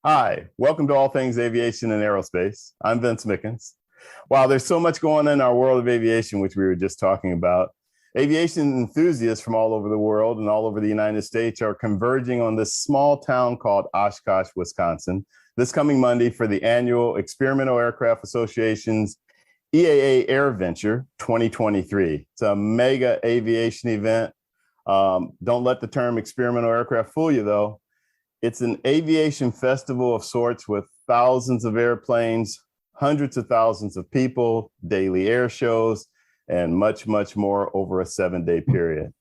Hi, welcome to All Things Aviation and Aerospace. I'm Vince Mickens. While there's so much going on in our world of aviation, which we were just talking about, aviation enthusiasts from all over the world and all over the United States are converging on this small town called Oshkosh, Wisconsin, this coming Monday for the annual Experimental Aircraft Association's EAA Air Venture 2023. It's a mega aviation event. Don't let the term experimental aircraft fool you, though. It's an aviation festival of sorts with thousands of airplanes, hundreds of thousands of people, daily air shows, and much, much more over a 7-day period.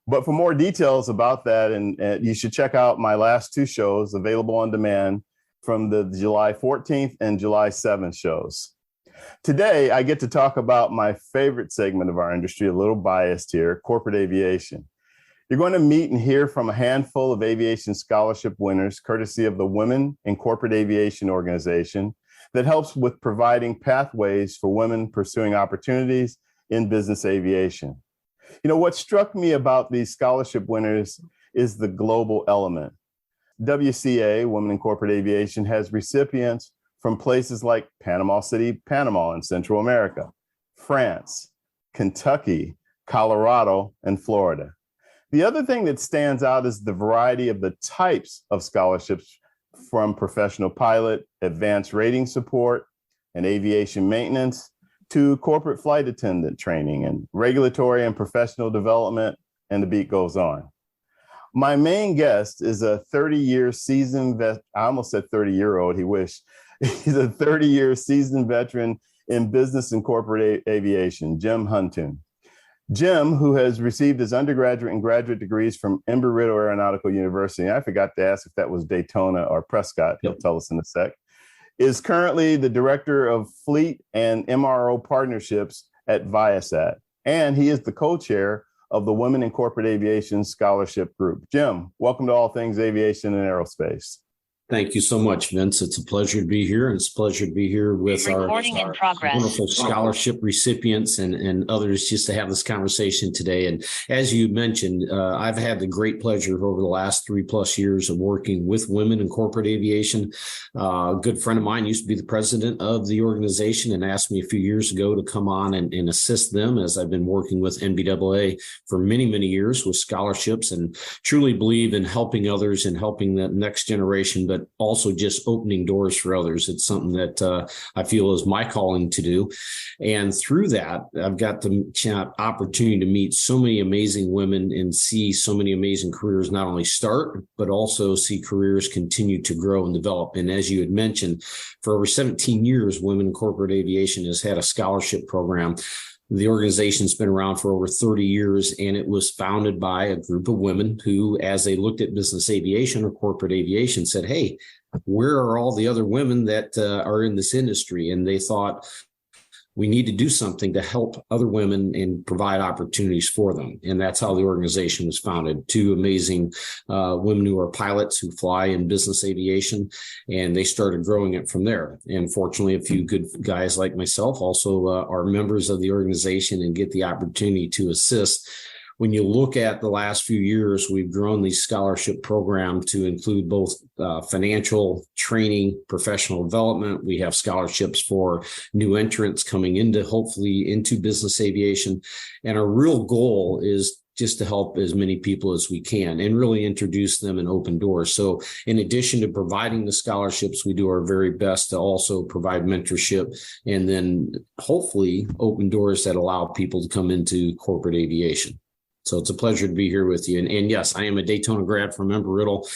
But for more details about that, and you should check out my last two shows available on demand from the July 14th and July 7th shows. Today, I get to talk about my favorite segment of our industry, a little biased here, corporate aviation. You're going to meet and hear from a handful of aviation scholarship winners, courtesy of the Women in Corporate Aviation organization that helps with providing pathways for women pursuing opportunities in business aviation. You know, what struck me about these scholarship winners is the global element. WCA, Women in Corporate Aviation, has recipients from places like Panama City, Panama in Central America, France, Kentucky, Colorado, and Florida. The other thing that stands out is the variety of the types of scholarships, from professional pilot, advanced rating support, and aviation maintenance, to corporate flight attendant training and regulatory and professional development, and the beat goes on. My main guest is a 30-year seasoned vet. I almost said 30-year-old, he wished. He's a 30-year seasoned veteran in business and corporate aviation, Jim Huntoon. Jim, who has received his undergraduate and graduate degrees from Embry-Riddle Aeronautical University, and I forgot to ask if that was Daytona or Prescott, he'll tell us in a sec, is currently the Director of Fleet and MRO Partnerships at Viasat, and he is the co-chair of the Women in Corporate Aviation Scholarship Group. Jim, welcome to All Things Aviation and Aerospace. Thank you so much, Vince. It's a pleasure to be here, and it's a pleasure to be here with our wonderful scholarship recipients and others just to have this conversation today. And as you mentioned, I've had the great pleasure over the last 3+ years of working with women in corporate aviation. A good friend of mine used to be the president of the organization and asked me a few years ago to come on and assist them, as I've been working with NBAA for many, many years with scholarships, and truly believe in helping others and helping the next generation, but also just opening doors for others. It's something that I feel is my calling to do. And through that, I've got the opportunity to meet so many amazing women and see so many amazing careers not only start, but also see careers continue to grow and develop. And as you had mentioned, for over 17 years, Women in Corporate Aviation has had a scholarship program. The organization's been around for over 30 years, and it was founded by a group of women who, as they looked at business aviation or corporate aviation, said, hey, where are all the other women that are in this industry? And they thought, we need to do something to help other women and provide opportunities for them. And that's how the organization was founded. Two amazing women who are pilots who fly in business aviation, and they started growing it from there. And fortunately, a few good guys like myself also are members of the organization and get the opportunity to assist. When you look at the last few years, we've grown the scholarship program to include both financial training, professional development. We have scholarships for new entrants coming into business aviation. And our real goal is just to help as many people as we can and really introduce them and open doors. So in addition to providing the scholarships, we do our very best to also provide mentorship and then hopefully open doors that allow people to come into corporate aviation. So it's a pleasure to be here with you. And yes, I am a Daytona grad from Embry-Riddle.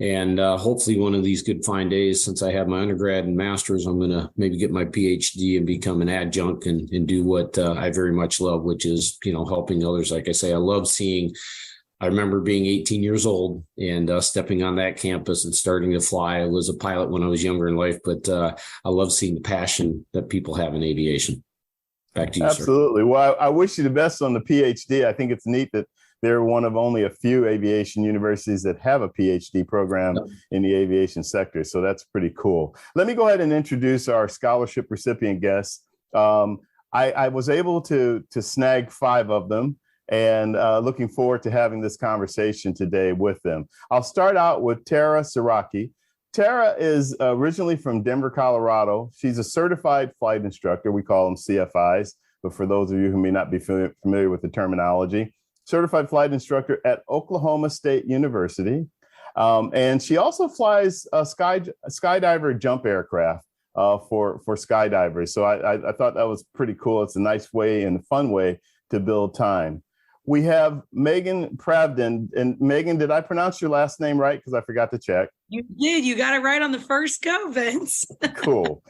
And hopefully one of these good fine days, since I have my undergrad and master's, I'm going to maybe get my PhD and become an adjunct and do what I very much love, which is, helping others. Like I say, I remember being 18 years old and stepping on that campus and starting to fly. I was a pilot when I was younger in life, but I love seeing the passion that people have in aviation. Back to you, Absolutely. Sir. Well, I wish you the best on the PhD. I think it's neat that they're one of only a few aviation universities that have a PhD program in the aviation sector. So that's pretty cool. Let me go ahead and introduce our scholarship recipient guests. I was able to snag 5 of them, and looking forward to having this conversation today with them. I'll start out with Tara Serocki. Tara is originally from Denver, Colorado. She's a certified flight instructor. We call them CFIs, but for those of you who may not be familiar with the terminology, certified flight instructor at Oklahoma State University. And she also flies a skydiver jump aircraft for skydivers. So I thought that was pretty cool. It's a nice way and a fun way to build time. We have Meagan Pravden. And Meagan, did I pronounce your last name right? Because I forgot to check. You did. You got it right on the first go, Vince. Cool.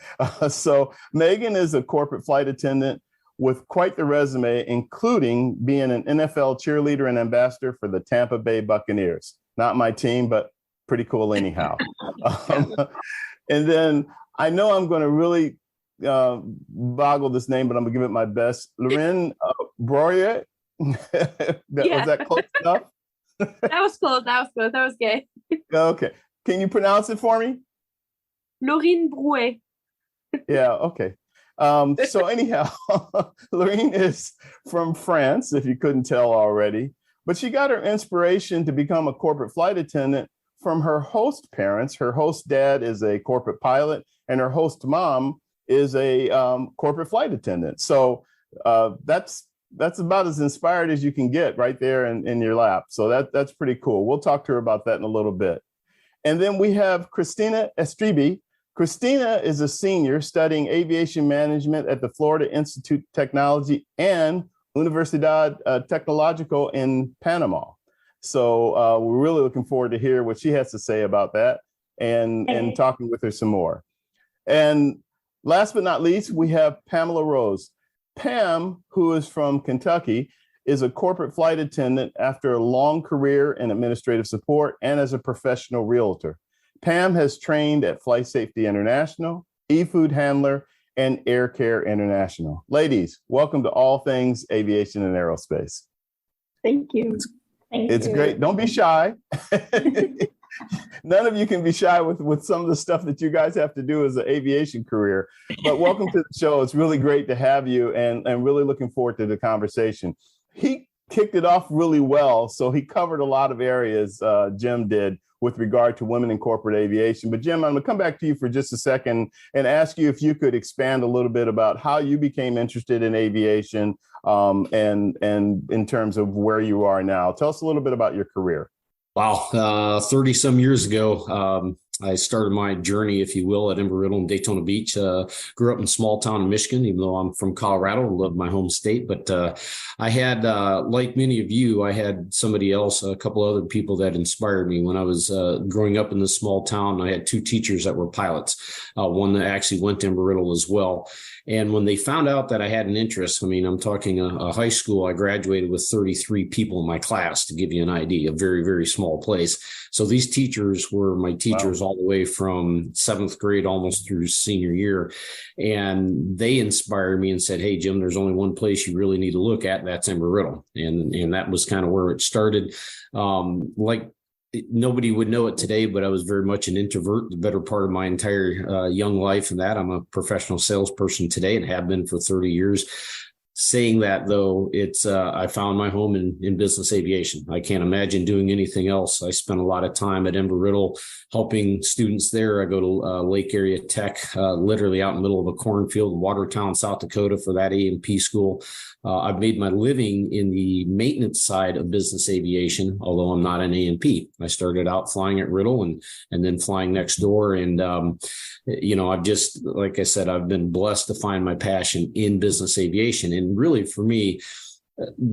So Meagan is a corporate flight attendant with quite the resume, including being an NFL cheerleader and ambassador for the Tampa Bay Buccaneers. Not my team, but pretty cool anyhow. And then I know I'm going to really boggle this name, but I'm going to give it my best. Lorine Brouet. Was that close enough? That was close. That was good. Okay. Can you pronounce it for me? Lorine Brouet. Yeah, okay. So anyhow, Lorine is from France, if you couldn't tell already, but she got her inspiration to become a corporate flight attendant from her host parents. Her host dad is a corporate pilot, and her host mom is a corporate flight attendant. So that's about as inspired as you can get right there in your lap. So that's pretty cool. We'll talk to her about that in a little bit. And then we have Christina Estribi. Christina is a senior studying aviation management at the Florida Institute of Technology and Universidad Tecnológico in Panama. So we're really looking forward to hear what she has to say about that and talking with her some more. And last but not least, we have Pamela Rose. Pam, who is from Kentucky, is a corporate flight attendant after a long career in administrative support and as a professional realtor. Pam has trained at Flight Safety International, eFood Handler, and Air Care International. Ladies, welcome to All Things Aviation and Aerospace. Thank you. It's great. Don't be shy. None of you can be shy with some of the stuff that you guys have to do as an aviation career. But welcome to the show. It's really great to have you and really looking forward to the conversation. He kicked it off really well. So he covered a lot of areas, Jim did, with regard to women in corporate aviation. But Jim, I'm going to come back to you for just a second and ask you if you could expand a little bit about how you became interested in aviation and in terms of where you are now. Tell us a little bit about your career. Wow. 30 some years ago, I started my journey, if you will, at Embry-Riddle in Daytona Beach. Grew up in a small town in Michigan, even though I'm from Colorado and love my home state. But I had, like many of you, I had somebody else, a couple other people that inspired me. When I was growing up in this small town, I had two teachers that were pilots, one that actually went to Embry-Riddle as well. And when they found out that I had an interest, I mean, I'm talking a high school, I graduated with 33 people in my class, to give you an idea, a very, very small place. So these teachers were my teachers all the way from 7th grade almost through senior year. And they inspired me and said, hey, Jim, there's only one place you really need to look at, and that's Embry-Riddle. And that was kind of where it started. Nobody would know it today, but I was very much an introvert the better part of my entire young life. And that I'm a professional salesperson today and have been for 30 years. Saying that, though, it's I found my home in business aviation. I can't imagine doing anything else. I spent a lot of time at Embry-Riddle helping students there. I go to Lake Area Tech, literally out in the middle of a cornfield in Watertown, South Dakota, for that A&P school. I've made my living in the maintenance side of business aviation, although I'm not an A&P. I started out flying at Riddle and then flying next door. And, I've just, like I said, I've been blessed to find my passion in business aviation. And really, for me,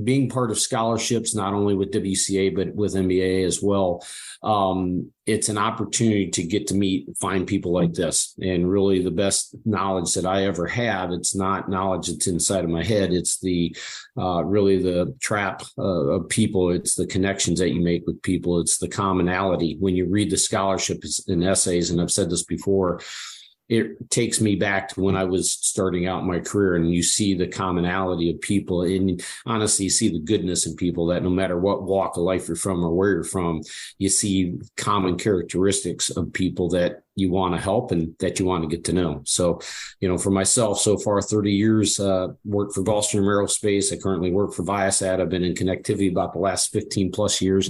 being part of scholarships, not only with WCA, but with MBA as well, it's an opportunity to get to meet and find people like this. And really the best knowledge that I ever have, it's not knowledge that's inside of my head. It's really the trap of people. It's the connections that you make with people. It's the commonality. When you read the scholarships and essays, and I've said this before, it takes me back to when I was starting out my career, and you see the commonality of people, and honestly, you see the goodness in people that no matter what walk of life you're from or where you're from, you see common characteristics of people that you want to help and that you want to get to know. So, for myself, so far, 30 years, worked for Gulfstream Aerospace. I currently work for Viasat. I've been in connectivity about the last 15 plus years.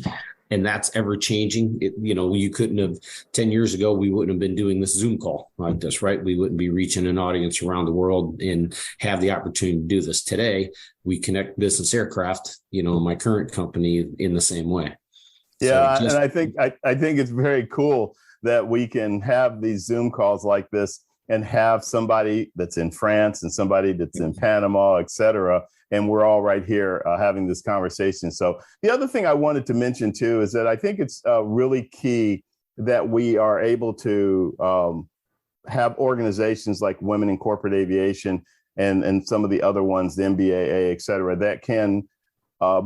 and that's ever changing. You couldn't have 10 years ago, we wouldn't have been doing this Zoom call like this, right? We wouldn't be reaching an audience around the world and have the opportunity to do this. Today, we connect business aircraft, my current company, in the same way. Yeah, and I think it's very cool that we can have these Zoom calls like this and have somebody that's in France and somebody that's in Panama, et cetera. And we're all right here having this conversation. So the other thing I wanted to mention, too, is that I think it's really key that we are able to have organizations like Women in Corporate Aviation and some of the other ones, the MBAA, et cetera, that can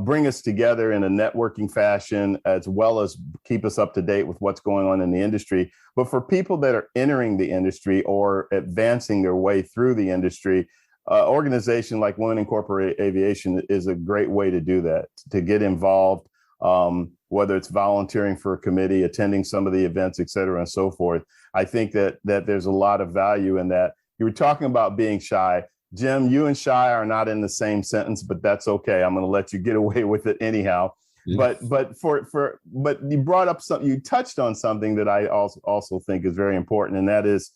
bring us together in a networking fashion, as well as keep us up to date with what's going on in the industry. But for people that are entering the industry or advancing their way through the industry, organization like Women in Corporate Aviation is a great way to do that, to get involved, whether it's volunteering for a committee, attending some of the events, et cetera, and so forth. I think that there's a lot of value in that. You were talking about being shy. Jim, you and shy are not in the same sentence, but that's okay. I'm going to let you get away with it anyhow. Mm-hmm. But you brought up something, you touched on something that I also think is very important, and that is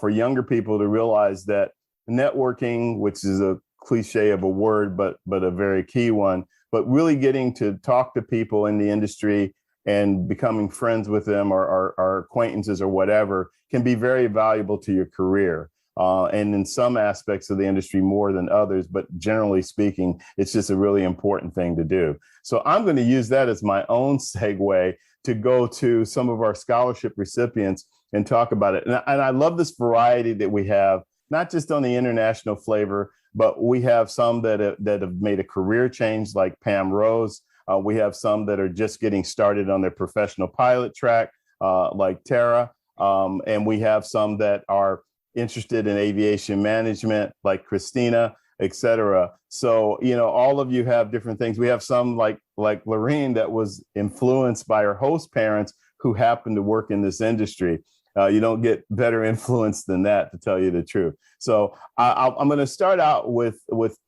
for younger people to realize that networking, which is a cliche of a word, but a very key one, but really getting to talk to people in the industry and becoming friends with them or acquaintances or whatever can be very valuable to your career. And in some aspects of the industry more than others, but generally speaking, it's just a really important thing to do. So I'm going to use that as my own segue to go to some of our scholarship recipients and talk about it. And I love this variety that we have, not just on the international flavor, but we have some that have made a career change, like Pam Rose. We have some that are just getting started on their professional pilot track, like Tara. And we have some that are interested in aviation management, like Christina, et cetera. So, all of you have different things. We have some like Lorine that was influenced by her host parents who happen to work in this industry. You don't get better influence than that, to tell you the truth. So I'm going to start out with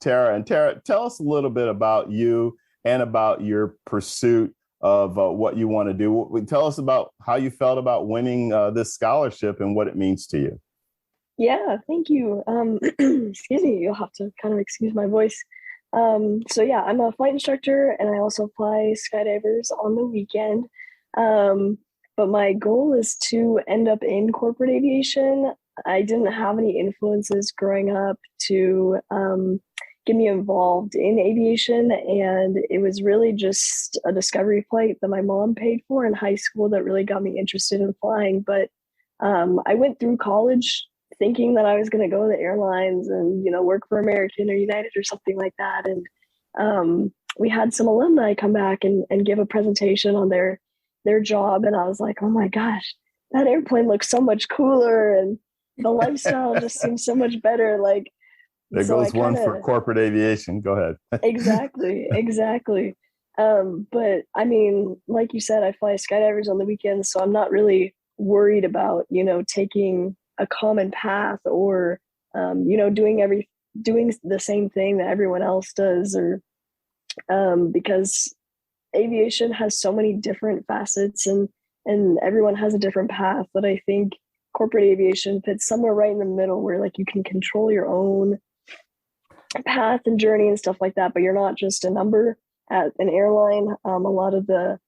Tara. And Tara, tell us a little bit about you and about your pursuit of what you want to do. Tell us about how you felt about winning this scholarship and what it means to you. Yeah, thank you. Excuse me, you'll have to kind of excuse my voice. So yeah, I'm a flight instructor and I also fly skydivers on the weekend. But my goal is to end up in corporate aviation. I didn't have any influences growing up to get me involved in aviation. And it was really just a discovery flight that my mom paid for in high school that really got me interested in flying. But I went through college thinking that I was going to go to the airlines and, work for American or United or something like that. And we had some alumni come back and give a presentation on their job. And I was like, oh my gosh, that airplane looks so much cooler. And the lifestyle just seems so much better. Like, there goes one for corporate aviation. Go ahead. Exactly. But I mean, like you said, I fly skydivers on the weekends, so I'm not really worried about, taking a common path or, doing the same thing that everyone else does, or because aviation has so many different facets and everyone has a different path, that I think corporate aviation fits somewhere right in the middle where like you can control your own path and journey and stuff like that, but you're not just a number at an airline. A lot of the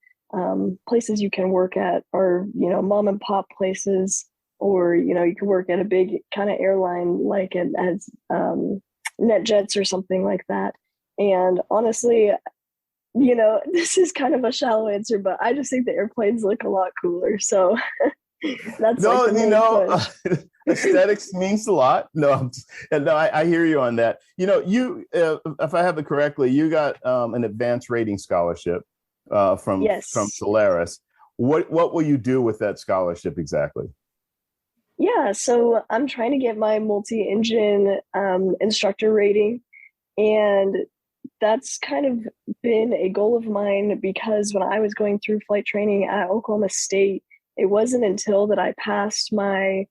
places you can work at are, mom and pop places, or, you can work at a big kind of airline like as NetJets or something like that. And honestly, this is kind of a shallow answer, but I just think the airplanes look a lot cooler. So that's aesthetics means a lot. I hear you on that. If I have it correctly, you got an advanced rating scholarship from Solaris. What will you do with that scholarship exactly? Yeah, so I'm trying to get my multi-engine instructor rating, and that's kind of been a goal of mine, because when I was going through flight training at Oklahoma State, it wasn't until that I passed my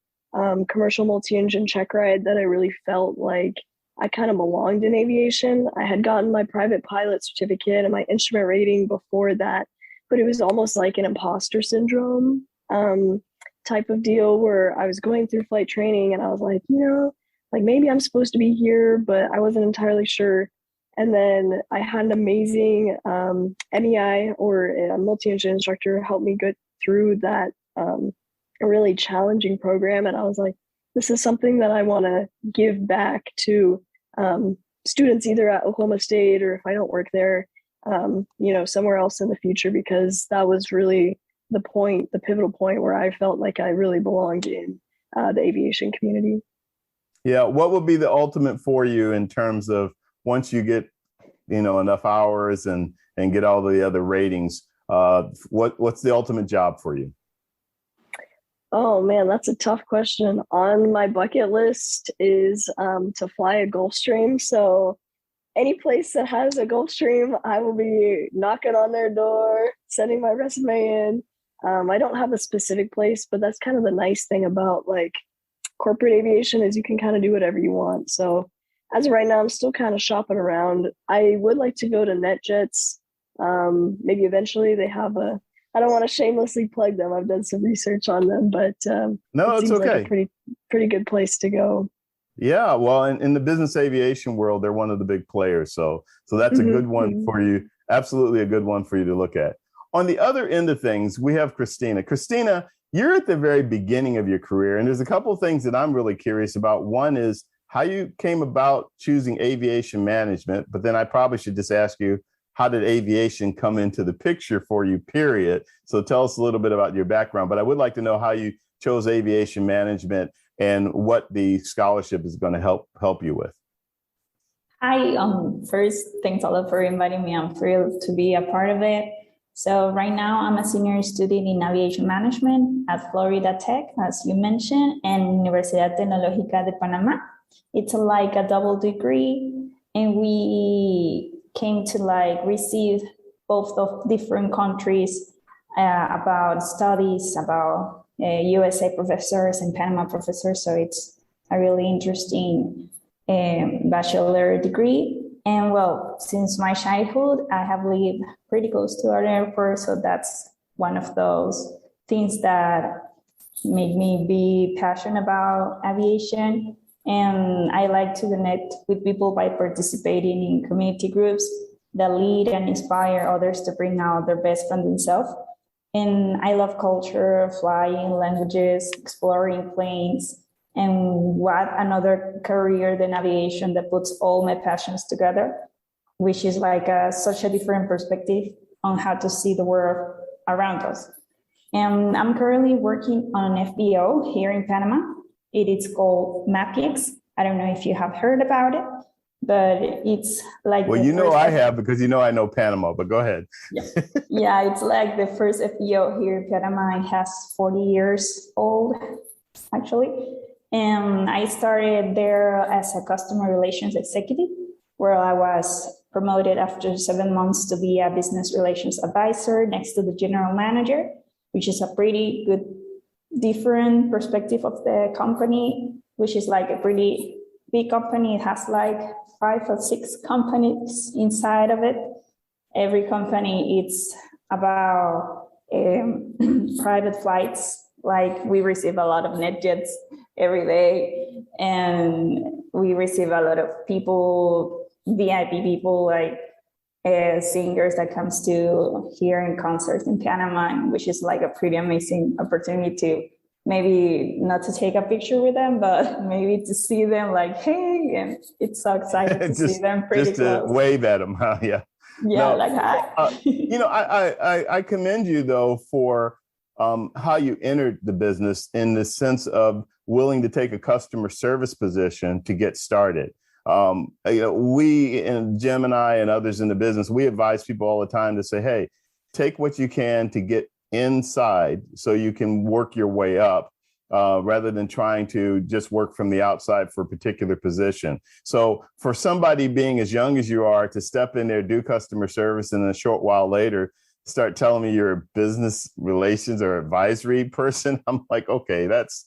commercial multi-engine check ride that I really felt like I kind of belonged in aviation. I had gotten my private pilot certificate and my instrument rating before that, but it was almost like an imposter syndrome type of deal where I was going through flight training and I was like, like maybe I'm supposed to be here, but I wasn't entirely sure. And then I had an amazing MEI, or a multi-engine instructor, help me get through that a really challenging program. And I was like, this is something that I want to give back to students either at Oklahoma State, or if I don't work there, somewhere else in the future, because that was really the pivotal point where I felt like I really belonged in the aviation community. Yeah. What would be the ultimate for you in terms of once you get, enough hours and get all the other ratings, what's the ultimate job for you? Oh man, that's a tough question. On my bucket list is to fly a Gulfstream. So any place that has a Gulfstream, I will be knocking on their door, sending my resume in. I don't have a specific place, but that's kind of the nice thing about like corporate aviation is you can kind of do whatever you want. So as of right now, I'm still kind of shopping around. I would like to go to NetJets. Maybe eventually they have I don't want to shamelessly plug them. I've done some research on them, but no, it's okay. Like a pretty good place to go. Yeah, well, in the business aviation world, they're one of the big players. So that's a good one for you. Absolutely a good one for you to look at. On the other end of things, we have Christina. Christina, you're at the very beginning of your career, and there's a couple of things that I'm really curious about. One is how you came about choosing aviation management, but then I probably should just ask you, how did aviation come into the picture for you, period? So tell us a little bit about your background, but I would like to know how you chose aviation management and what the scholarship is going to help you with. Hi, first, thanks a lot for inviting me. I'm thrilled to be a part of it. So right now I'm a senior student in aviation management at Florida Tech, as you mentioned, and Universidad Tecnológica de Panamá. It's like a double degree, and we came to like receive both of different countries about studies about USA professors and Panama professors. So it's a really interesting bachelor degree. And well, since my childhood, I have lived pretty close to our airport. So that's one of those things that made me be passionate about aviation. And I like to connect with people by participating in community groups that lead and inspire others to bring out their best from themselves. And I love culture, flying, languages, exploring planes, and what another career than aviation that puts all my passions together, which is like such a different perspective on how to see the world around us. And I'm currently working on an FBO here in Panama. It is called MAPIX. I don't know if you have heard about it, but it's like— Well, I have, because I know Panama, but go ahead. Yeah, it's like the first FBO here in Panama. It has 40 years old, actually. And I started there as a customer relations executive, where I was promoted after 7 months to be a business relations advisor next to the general manager, which is a pretty good different perspective of the company, which is like a pretty big company. It has like 5 or 6 companies inside of it. Every company, it's about private flights. Like we receive a lot of NetJets every day, and we receive a lot of people, VIP people, like singers that comes to hearing concerts in Panama, which is like a pretty amazing opportunity to maybe not to take a picture with them, but maybe to see them like, hey, and it's so exciting to see them pretty just close. To wave at them, huh? Yeah. Yeah, like hi. I commend you though for how you entered the business in the sense of willing to take a customer service position to get started. We, and Jim and I and others in the business, we advise people all the time to say, hey, take what you can to get inside so you can work your way up rather than trying to just work from the outside for a particular position. So for somebody being as young as you are to step in there, do customer service, and a short while later start telling me you're a business relations or advisory person, I'm like, okay, that's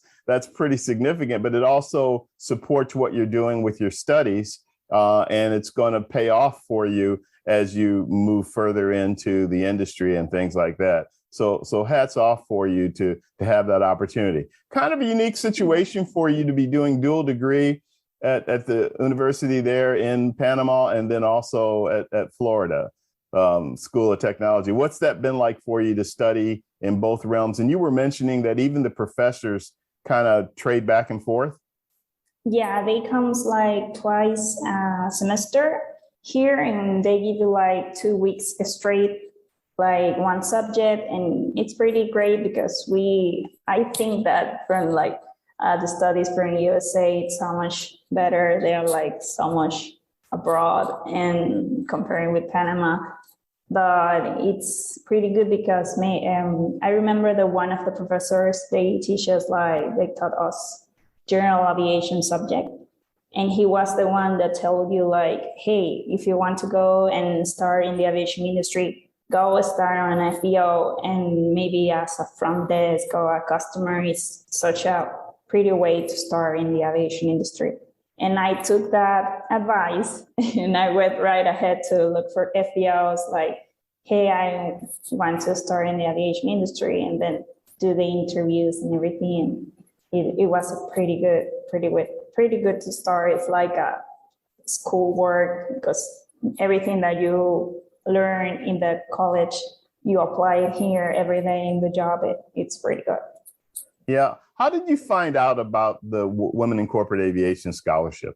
pretty significant, but it also supports what you're doing with your studies and it's going to pay off for you as you move further into the industry and things like that. So hats off for you to have that opportunity. Kind of a unique situation for you to be doing dual degree at the university there in Panama, and then also at Florida School of Technology. What's that been like for you to study in both realms? And you were mentioning that even the professors kind of trade back and forth. Yeah, they comes like twice a semester here, and they give you like 2 weeks straight, like one subject, and it's pretty great because I think that from like the studies from USA, it's so much better. They're like so much abroad and comparing with Panama, but it's pretty good because I remember that one of the professors, they taught us general aviation subject. And he was the one that told you like, hey, if you want to go and start in the aviation industry, go start on an FBO and maybe as a front desk or a customer is such a pretty way to start in the aviation industry. And I took that advice and I went right ahead to look for FBOs like, hey, I want to start in the aviation industry, and then do the interviews and everything. And it was pretty good to start. It's like a school work because everything that you learn in the college, you apply it here every day in the job. It's pretty good. Yeah. How did you find out about the Women in Corporate Aviation Scholarship?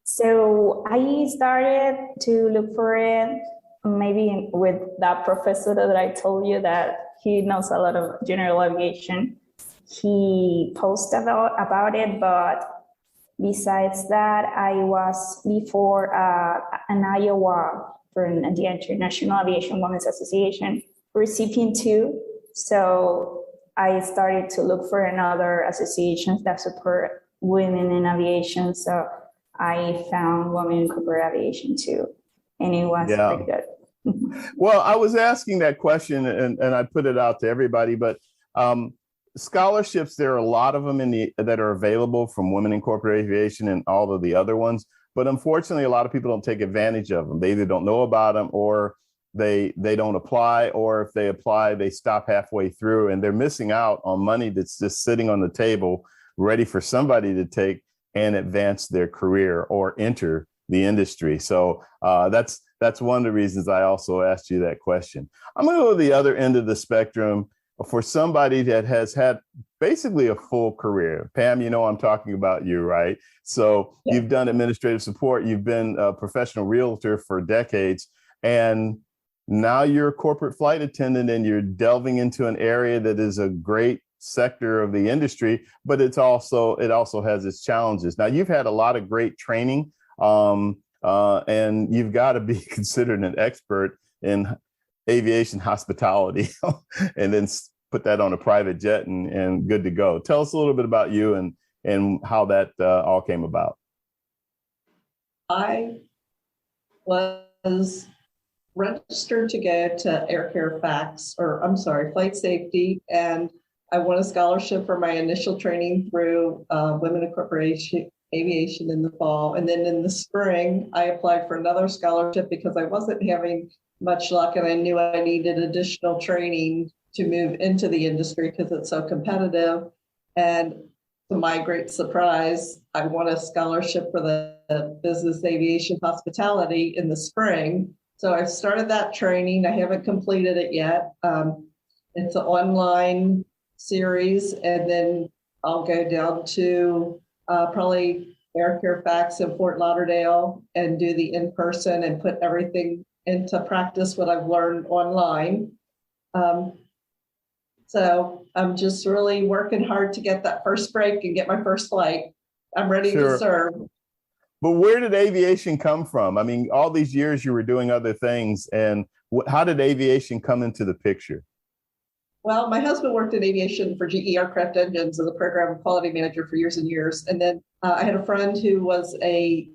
So I started to look for it maybe with that professor that I told you that he knows a lot of general aviation. He posted about it, but besides that, I was before an Iowa for the International Aviation Women's Association recipient too. So I started to look for another associations that support women in aviation. So I found Women in Corporate Aviation too, and it was pretty good. Well, I was asking that question and I put it out to everybody, but scholarships, there are a lot of them that are available from Women in Corporate Aviation and all of the other ones. But unfortunately, a lot of people don't take advantage of them. They either don't know about them or they don't apply, or if they apply, they stop halfway through and they're missing out on money that's just sitting on the table, ready for somebody to take and advance their career or enter the industry. So that's one of the reasons I also asked you that question. I'm going to go to the other end of the spectrum for somebody that has had basically a full career. Pam, you know I'm talking about you, right? So You've done administrative support, you've been a professional realtor for decades, and now you're a corporate flight attendant and you're delving into an area that is a great sector of the industry, but it also has its challenges. Now, you've had a lot of great training, and you've got to be considered an expert in aviation hospitality and then put that on a private jet and good to go. Tell us a little bit about you and how that all came about. I was registered to go to flight safety, and I won a scholarship for my initial training through Women in Corporate Aviation in the fall. And then in the spring, I applied for another scholarship because I wasn't having much luck and I knew I needed additional training to move into the industry because it's so competitive. And to my great surprise, I won a scholarship for the business aviation hospitality in the spring. So I've started that training. I haven't completed it yet. It's an online series, and then I'll go down to probably Air Fairfax in Fort Lauderdale and do the in-person and put everything into practice what I've learned online. So I'm just really working hard to get that first break and get my first flight. I'm ready to serve. But where did aviation come from? I mean, all these years you were doing other things, and how did aviation come into the picture? Well, my husband worked in aviation for GE Aircraft Engines as a program quality manager for years and years. And then I had a friend who was a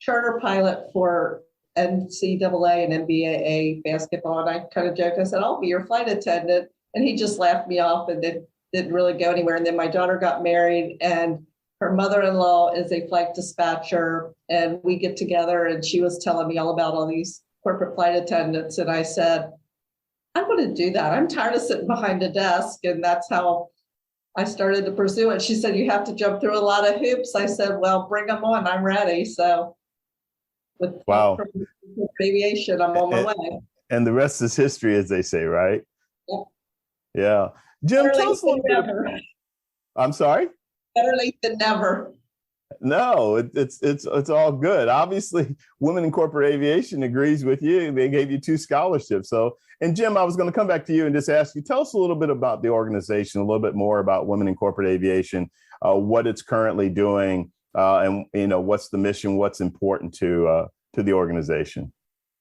charter pilot for NCAA and NBAA basketball. And I kind of joked, I said, I'll be your flight attendant. And he just laughed me off and then didn't really go anywhere. And then my daughter got married and her mother-in-law is a flight dispatcher, and we get together, and she was telling me all about all these corporate flight attendants. And I said, I'm going to do that. I'm tired of sitting behind a desk. And that's how I started to pursue it. She said, you have to jump through a lot of hoops. I said, well, bring them on. I'm ready. So with Wow. Aviation, I'm on my way. And the rest is history, as they say, right? Yeah. Yeah. Jim, Better tell us a little bit. I'm sorry? Better late than never. No, it's all good. Obviously, Women in Corporate Aviation agrees with you. They gave you 2 scholarships. So, and Jim, I was going to come back to you and just ask you, tell us a little bit about the organization, a little bit more about Women in Corporate Aviation, what it's currently doing, and what's the mission, what's important to the organization.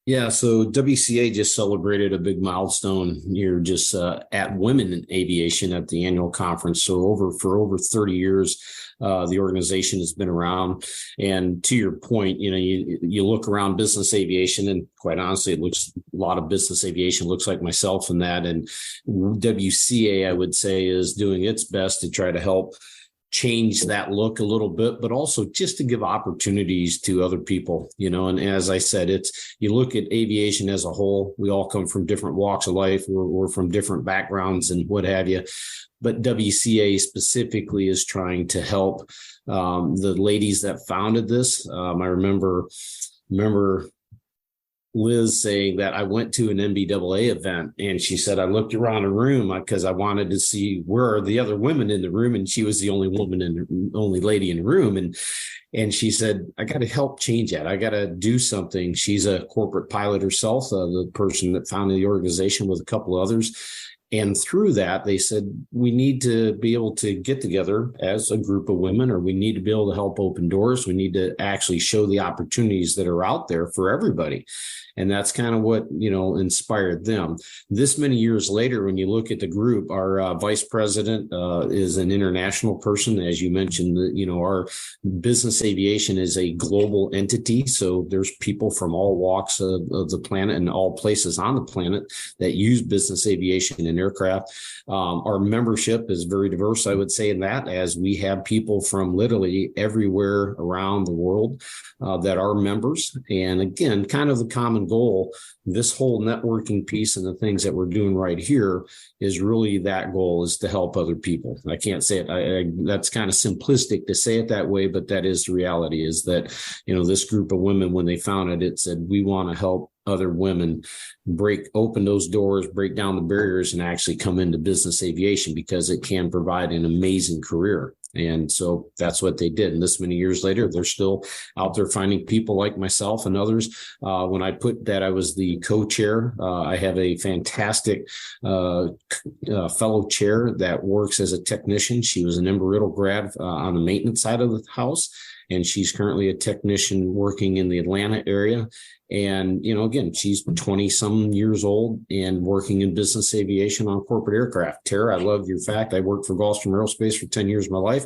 Yeah, so WCA just celebrated a big milestone here just at Women in Aviation at the annual conference. So for over 30 years, the organization has been around. And to your point, you look around business aviation, and quite honestly, a lot of business aviation looks like myself in that. And WCA, I would say, is doing its best to try to help change that look a little bit, but also just to give opportunities to other people, and as I said, you look at aviation as a whole, we all come from different walks of life, we're from different backgrounds and what have you, but WCA specifically is trying to help the ladies that founded this. I remember Liz saying that I went to an NBAA event, and she said, I looked around the room because I wanted to see where are the other women in the room. And she was the only only lady in the room. And she said, I got to help change that. I got to do something. She's a corporate pilot herself, the person that founded the organization with a couple others. And through that, they said, we need to be able to get together as a group of women, or we need to be able to help open doors. We need to actually show the opportunities that are out there for everybody. And that's kind of what, inspired them. This many years later, when you look at the group, our vice president is an international person. As you mentioned, our business aviation is a global entity. So there's people from all walks of the planet and all places on the planet that use business aviation and aircraft. Our membership is very diverse, I would say, in that, as we have people from literally everywhere around the world that are members. And again, kind of the common goal, this whole networking piece and the things that we're doing right here is really that goal, is to help other people. I can't say it. That's kind of simplistic to say it that way, but that is the reality, is that, this group of women, when they founded it, said, we want to help other women open those doors, break down the barriers, and actually come into business aviation, because it can provide an amazing career. And so that's what they did. And this many years later, they're still out there finding people like myself and others. When I put that I was the co-chair, I have a fantastic fellow chair that works as a technician. She was an Embry-Riddle grad on the maintenance side of the house, and she's currently a technician working in the Atlanta area. And, again, she's 20 some years old and working in business aviation on corporate aircraft. Tara, I love your fact. I worked for Gulfstream Aerospace for 10 years of my life.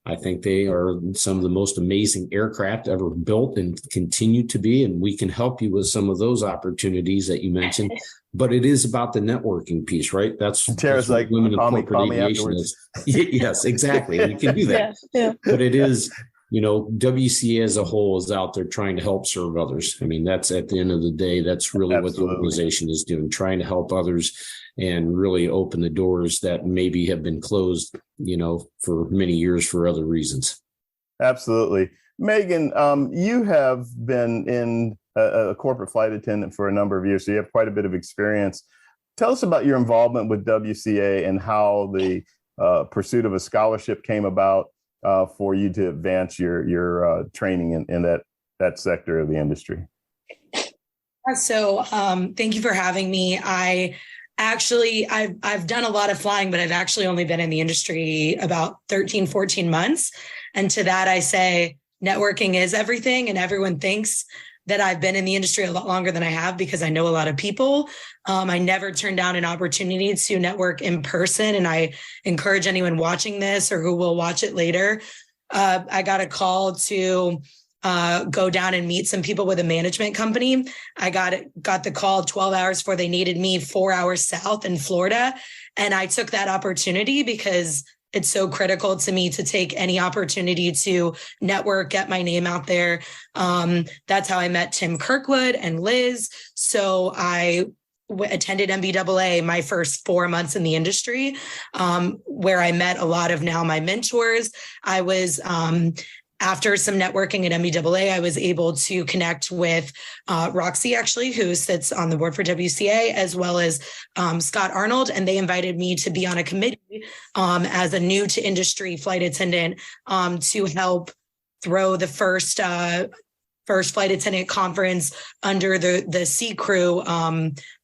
I think they are some of the most amazing aircraft ever built and continue to be. And we can help you with some of those opportunities that you mentioned. But it is about the networking piece, right? That's Tara's like, Women in call Corporate me Aviation afterwards. Yes, exactly. And you can do that. Yeah. But it is, WCA as a whole is out there trying to help serve others. I mean, that's at the end of the day, that's really Absolutely. what the organization is doing, trying to help others and really open the doors that maybe have been closed, for many years for other reasons. Absolutely. Meagan, you have been in a corporate flight attendant for a number of years, so you have quite a bit of experience. Tell us about your involvement with WCA and how the pursuit of a scholarship came about for you to advance your training in that sector of the industry. So thank you for having me. I've done a lot of flying, but I've actually only been in the industry about 13, 14 months. And to that, I say networking is everything. And everyone thinks that I've been in the industry a lot longer than I have, because I know a lot of people. I never turned down an opportunity to network in person. And I encourage anyone watching this or who will watch it later. I got a call to go down and meet some people with a management company. I got the call 12 hours before they needed me, 4 hours south in Florida. And I took that opportunity because it's so critical to me to take any opportunity to network, get my name out there. That's how I met Tim Kirkwood and Liz. So I attended MBAA my first 4 months in the industry, where I met a lot of now my mentors. I was, after some networking at MBAA, I was able to connect with Roxy, actually, who sits on the board for WCA, as well as Scott Arnold. And they invited me to be on a committee as a new to industry flight attendant to help throw the first flight attendant conference under the Sea Crew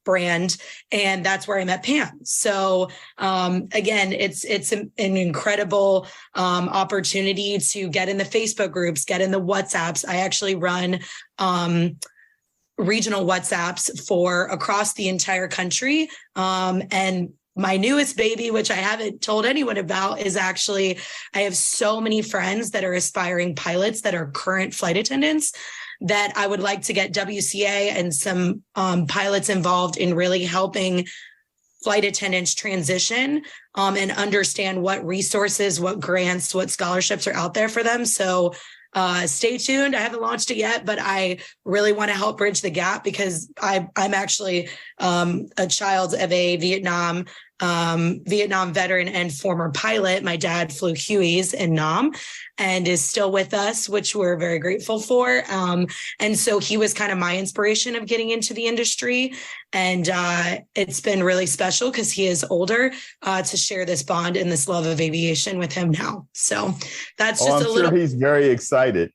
brand. And that's where I met Pam. So again, it's an incredible opportunity to get in the Facebook groups, get in the WhatsApps. I actually run regional WhatsApps for across the entire country. And my newest baby, which I haven't told anyone about, is actually, I have so many friends that are aspiring pilots that are current flight attendants that I would like to get WCA and some pilots involved in really helping flight attendants transition and understand what resources, what grants, what scholarships are out there for them. So stay tuned. I haven't launched it yet, but I really want to help bridge the gap because I'm actually a child of a Vietnam veteran and former pilot. My dad flew Hueys in Nam and is still with us, which we're very grateful for. And so he was kind of my inspiration of getting into the industry. And it's been really special because he is older to share this bond and this love of aviation with him now. So that's just I'm sure he's very excited.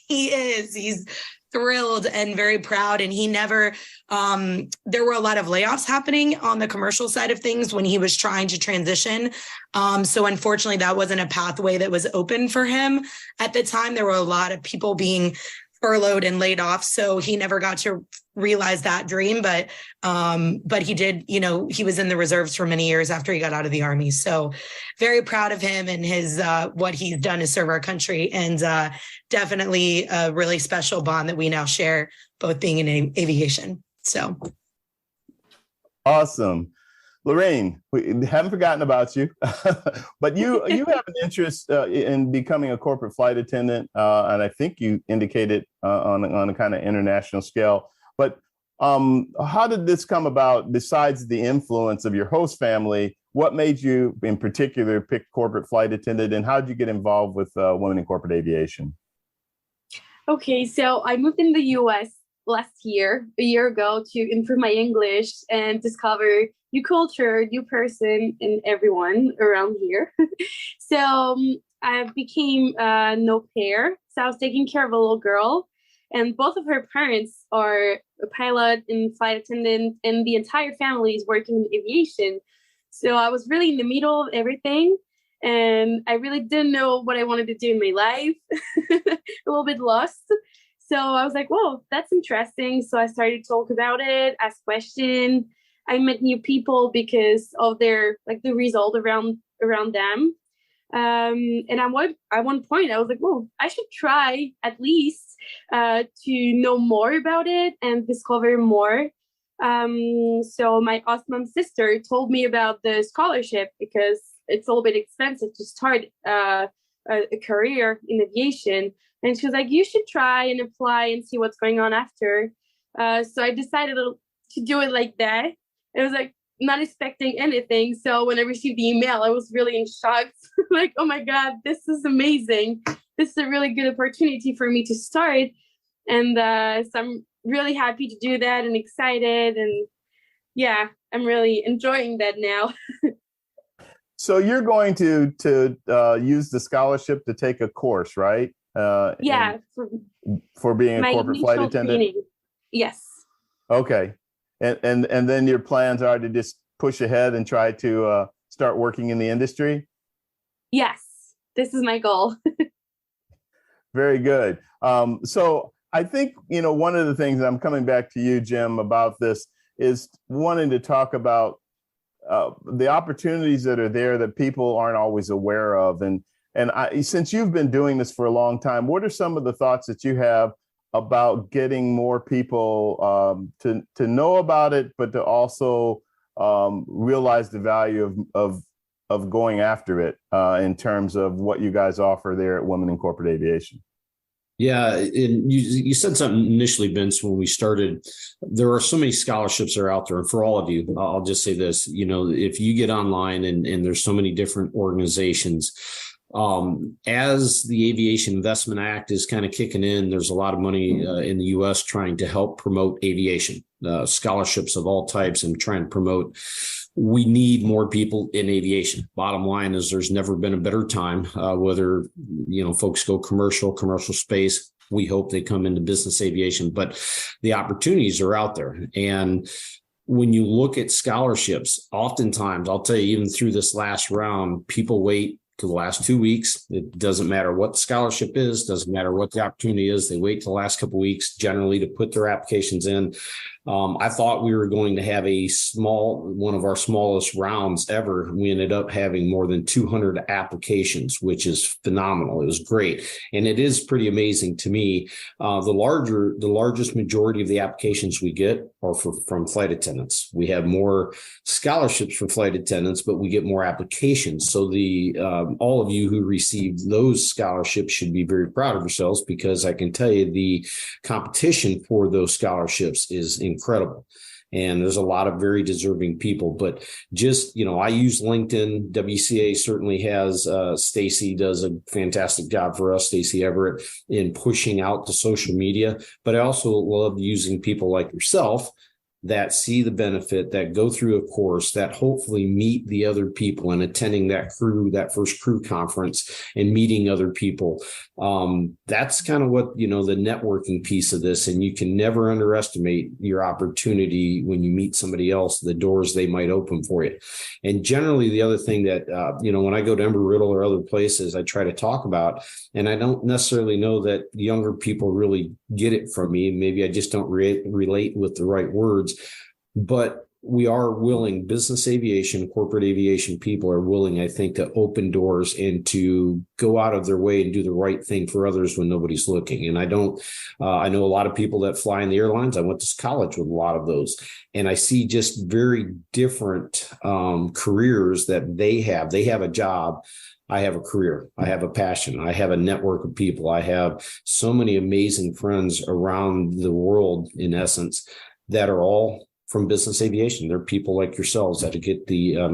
He is. He's thrilled and very proud. And he never, there were a lot of layoffs happening on the commercial side of things when he was trying to transition. So unfortunately, that wasn't a pathway that was open for him at the time. There were a lot of people being furloughed and laid off. So he never got to realize that dream, but he did, he was in the reserves for many years after he got out of the Army. So very proud of him and his, what he's done to serve our country, and definitely a really special bond that we now share, both being in aviation. So. Awesome. Lorine, we haven't forgotten about you, but you have an interest in becoming a corporate flight attendant, and I think you indicated on a kind of international scale. But how did this come about? Besides the influence of your host family, what made you, in particular, pick corporate flight attendant, and how did you get involved with women in corporate aviation? Okay, so I moved in the U.S. a year ago, to improve my English and discover new culture, new person, and everyone around here. So I became an au pair. So I was taking care of a little girl, and both of her parents are a pilot and flight attendant, and the entire family is working in aviation. So I was really in the middle of everything, and I really didn't know what I wanted to do in my life, a little bit lost. So I was like, whoa, that's interesting. So I started to talk about it, ask questions. I met new people because of their, the result around them. And at one point, I was like, whoa, I should try at least to know more about it and discover more. So my awesome sister told me about the scholarship because it's a little bit expensive to start a career in aviation. And she was like, you should try and apply and see what's going on after. So I decided to do it like that. It was like not expecting anything. So when I received the email, I was really in shock. Like, oh my God, this is amazing. This is a really good opportunity for me to start. And so I'm really happy to do that and excited. And yeah, I'm really enjoying that now. So you're going to use the scholarship to take a course, right? Yeah. For being a corporate flight attendant? Training. Yes. Okay. And then your plans are to just push ahead and try to start working in the industry? Yes. This is my goal. Very good. So I think, one of the things, I'm coming back to you, Jim, about this, is wanting to talk about the opportunities that are there that people aren't always aware of. And since you've been doing this for a long time, what are some of the thoughts that you have about getting more people to know about it, but to also realize the value of of going after it in terms of what you guys offer there at Women in Corporate Aviation? Yeah, and you said something initially, Vince, when we started. There are so many scholarships that are out there, and for all of you, I'll just say this: if you get online and there's so many different organizations. As the Aviation Investment Act is kind of kicking in, there's a lot of money in the U.S. trying to help promote aviation, scholarships of all types, and trying to promote. We need more people in aviation. Bottom line is there's never been a better time, whether, folks go commercial space. We hope they come into business aviation, but the opportunities are out there. And when you look at scholarships, oftentimes, I'll tell you, even through this last round, people wait to the last 2 weeks. It doesn't matter what the scholarship is, doesn't matter what the opportunity is. They wait till the last couple of weeks generally to put their applications in. I thought we were going to have one of our smallest rounds ever. We ended up having more than 200 applications, which is phenomenal. It was great. And it is pretty amazing to me. The largest majority of the applications we get are from flight attendants. We have more scholarships for flight attendants, but we get more applications. So all of you who received those scholarships should be very proud of yourselves, because I can tell you the competition for those scholarships is incredible. And there's a lot of very deserving people, but just, I use LinkedIn. WCA certainly has, Stacy does a fantastic job for us, Stacy Everett, in pushing out to social media. But I also love using people like yourself that see the benefit, that go through a course, that hopefully meet the other people, and attending that first crew conference and meeting other people. That's kind of what, the networking piece of this. And you can never underestimate your opportunity when you meet somebody else, the doors they might open for you. And generally, the other thing that, when I go to Embry-Riddle or other places, I try to talk about, and I don't necessarily know that younger people really get it from me. Maybe I just don't relate with the right words. But we are willing, business aviation, corporate aviation people are willing, I think, to open doors and to go out of their way and do the right thing for others when nobody's looking. And I know a lot of people that fly in the airlines. I went to college with a lot of those, and I see just very different careers that they have. They have a job. I have a career. I have a passion. I have a network of people. I have so many amazing friends around the world, in essence, that are all from business aviation. They're people like yourselves that get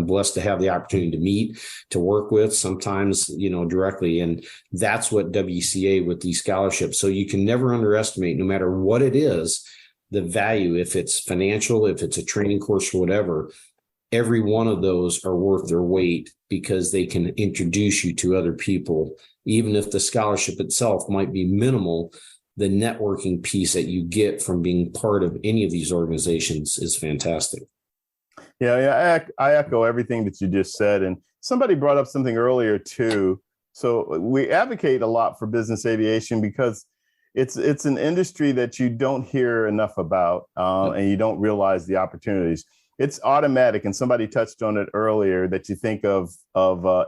blessed to have the opportunity to meet, to work with, sometimes, directly. And that's what WCA with these scholarships. So you can never underestimate, no matter what it is, the value, if it's financial, if it's a training course or whatever. Every one of those are worth their weight, because they can introduce you to other people. Even if the scholarship itself might be minimal, the networking piece that you get from being part of any of these organizations is fantastic. Yeah, I echo everything that you just said. And somebody brought up something earlier too. So we advocate a lot for business aviation because it's an industry that you don't hear enough about, and you don't realize the opportunities. It's automatic, and somebody touched on it earlier, that you think of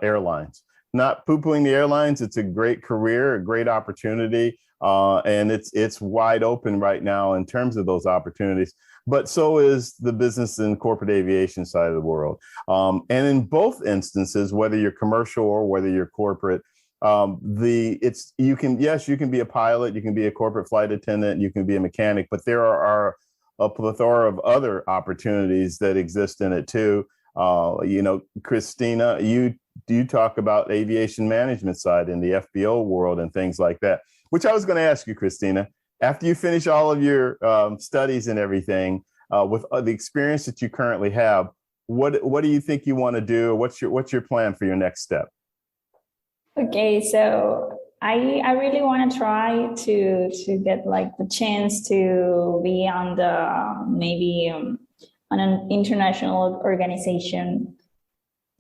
airlines. Not poo-pooing the airlines. It's a great career, a great opportunity. And it's wide open right now in terms of those opportunities, but so is the business and corporate aviation side of the world. And in both instances, whether you're commercial or whether you're corporate, you can be a pilot, you can be a corporate flight attendant, you can be a mechanic, but there are a plethora of other opportunities that exist in it too. Christina, you talk about aviation management side in the FBO world and things like that, which I was going to ask you, Christina, after you finish all of your studies and everything, with the experience that you currently have, what do you think you want to do? What's your plan for your next step? Okay, so I really want to try to get like the chance to be on an international organization.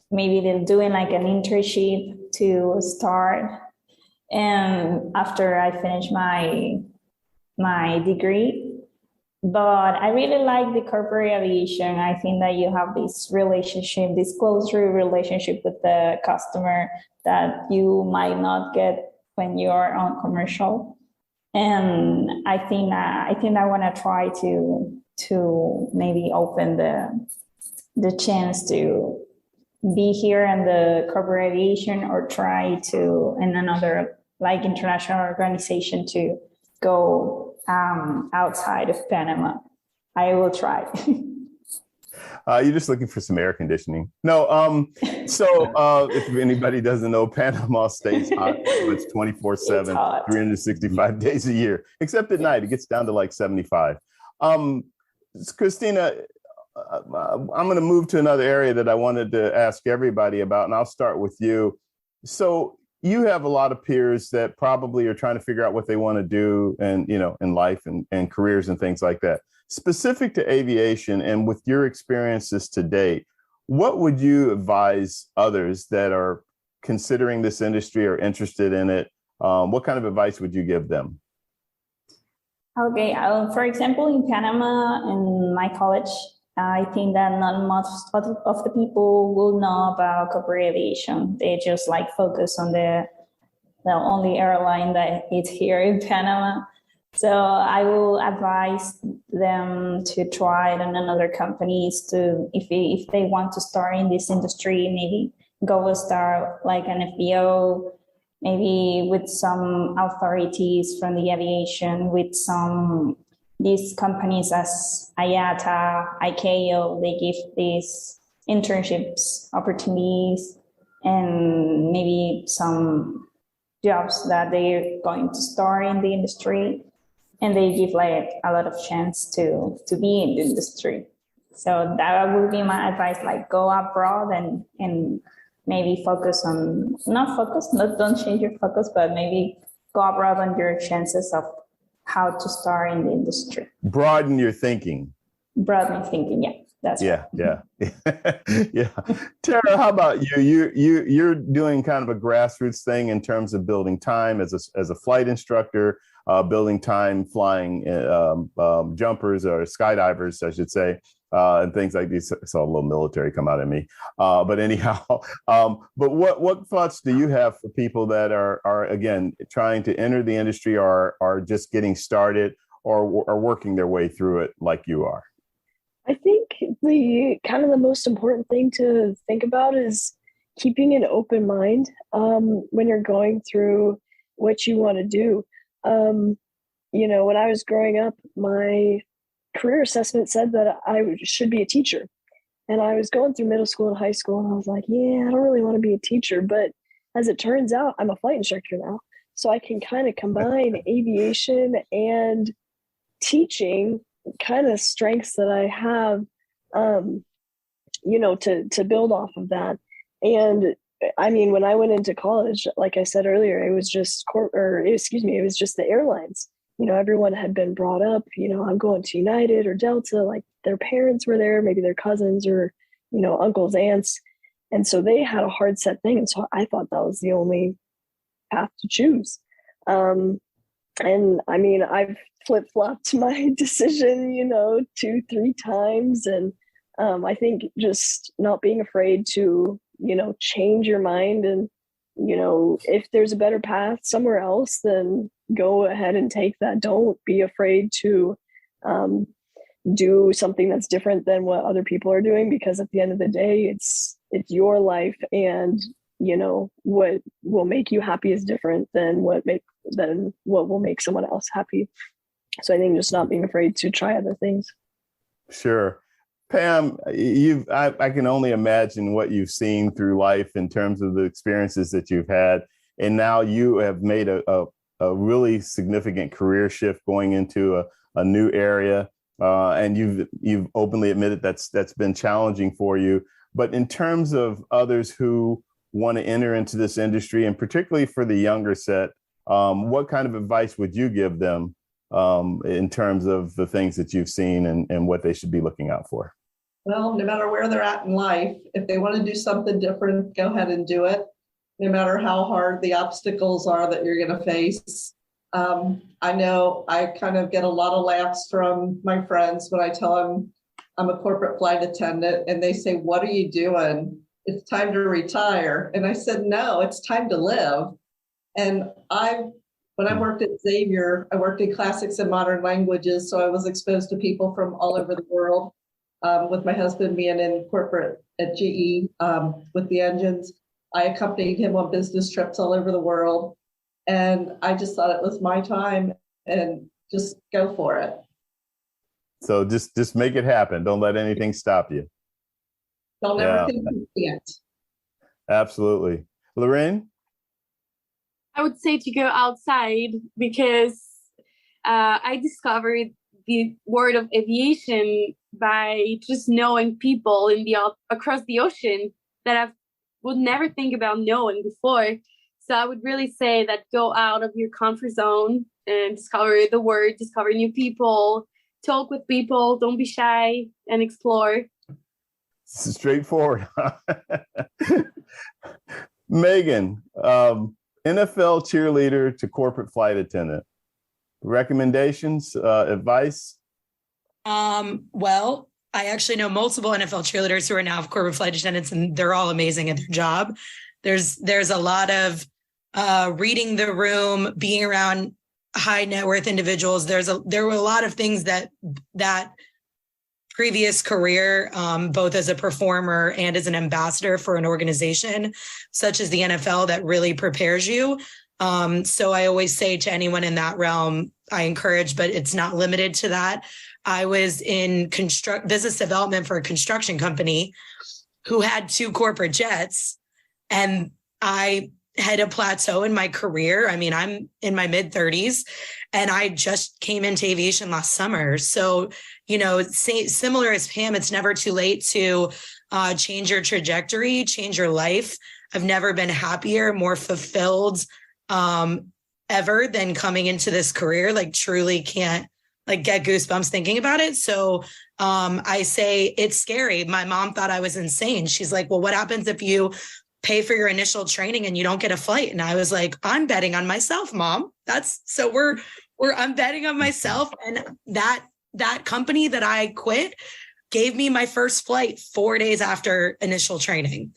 Maybe they're doing like an internship to start. And after I finish my degree, but I really like the corporate aviation. I think that you have this close relationship with the customer that you might not get when you are on commercial. And I think I want to try to maybe open the chance to be here in the corporate aviation or try to in another like international organization to go outside of Panama. I will try. You're just looking for some air conditioning. No, so if anybody doesn't know, Panama stays hot. It's 24/7, 365 days a year, except at night. It gets down to like 75. Christina, I'm going to move to another area that I wanted to ask everybody about, and I'll start with you. So you have a lot of peers that probably are trying to figure out what they want to do and, in life and careers and things like that. Specific to aviation and with your experiences to date, what would you advise others that are considering this industry or interested in it? What kind of advice would you give them? Okay, for example, in Panama, in my college, I think that not much of the people will know about corporate aviation. They just like focus on the only airline that is here in Panama. So I will advise them to try it in another companies to, if they want to start in this industry, maybe go start like an FBO, maybe with some authorities from the aviation, with these companies as IATA, ICAO, they give these internships opportunities and maybe some jobs that they're going to start in the industry. And they give like a lot of chance to be in the industry. So that would be my advice, like go abroad and maybe don't change your focus, but maybe go abroad on your chances of how to start in the industry. Broaden your thinking. Broaden thinking, yeah. That's yeah. Yeah. Tara, how about you? You're doing kind of a grassroots thing in terms of building time as a flight instructor, building time flying jumpers or skydivers, I should say, and things like these. I saw a little military come out of me, but anyhow. But what thoughts do you have for people that are again trying to enter the industry or are just getting started or are working their way through it like you are? I think the most important thing to think about is keeping an open mind when you're going through what you want to do. When I was growing up, my career assessment said that I should be a teacher. And I was going through middle school and high school, and I was like, yeah, I don't really want to be a teacher. But as it turns out, I'm a flight instructor now. So I can kind of combine aviation and teaching kind of strengths that I have, to build off of that. And I mean, when I went into college, like I said earlier, it was just it was just the airlines. Everyone had been brought up, I'm going to United or Delta, like their parents were there, maybe their cousins or, uncles, aunts. And so they had a hard set thing. And so I thought that was the only path to choose. And I mean, I've flip-flopped my decision, 2-3 times. And I think just not being afraid to, change your mind and, if there's a better path somewhere else, then go ahead and take that. Don't be afraid to do something that's different than what other people are doing, because at the end of the day, it's your life, and what will make you happy is different than what will make someone else happy. So I think just not being afraid to try other things. Sure. Pam, I can only imagine what you've seen through life in terms of the experiences that you've had. And now you have made a really significant career shift going into a new area. And you've openly admitted that's been challenging for you. But in terms of others who want to enter into this industry, and particularly for the younger set, what kind of advice would you give them in terms of the things that you've seen and what they should be looking out for? Well, no matter where they're at in life, if they want to do something different, go ahead and do it, no matter how hard the obstacles are that you're going to face. I know I kind of get a lot of laughs from my friends when I tell them I'm a corporate flight attendant, and they say, "What are you doing? It's time to retire." And I said, "No, it's time to live." And when I worked at Xavier, I worked in classics and modern languages, so I was exposed to people from all over the world. with my husband being in corporate at GE with the engines. I accompanied him on business trips all over the world. And I just thought it was my time and just go for it. So just make it happen. Don't let anything stop you. Don't ever think you can't. Absolutely. Lorine? I would say to go outside because I discovered the world of aviation by just knowing people across the ocean that I would never think about knowing before. So I would really say that go out of your comfort zone and discover the world, discover new people, talk with people, don't be shy, and explore. Straightforward. Meagan, NFL cheerleader to corporate flight attendant. Recommendations, advice? Well, I actually know multiple NFL cheerleaders who are now corporate flight attendants, and they're all amazing at their job. There's a lot of reading the room, being around high net worth individuals. There were a lot of things that previous career, both as a performer and as an ambassador for an organization such as the NFL, that really prepares you. So I always say to anyone in that realm, I encourage, but it's not limited to that. I was in business development for a construction company who had 2 corporate jets, and I had a plateau in my career. I mean, I'm in my mid-30s and I just came into aviation last summer. So, similar as Pam, it's never too late to change your trajectory, change your life. I've never been happier, more fulfilled ever than coming into this career. Like, truly can't get goosebumps thinking about it. So I say it's scary. My mom thought I was insane. She's like, well, what happens if you pay for your initial training and you don't get a flight? And I was like, I'm betting on myself, Mom. I'm betting on myself. And that company that I quit gave me my first flight 4 days after initial training.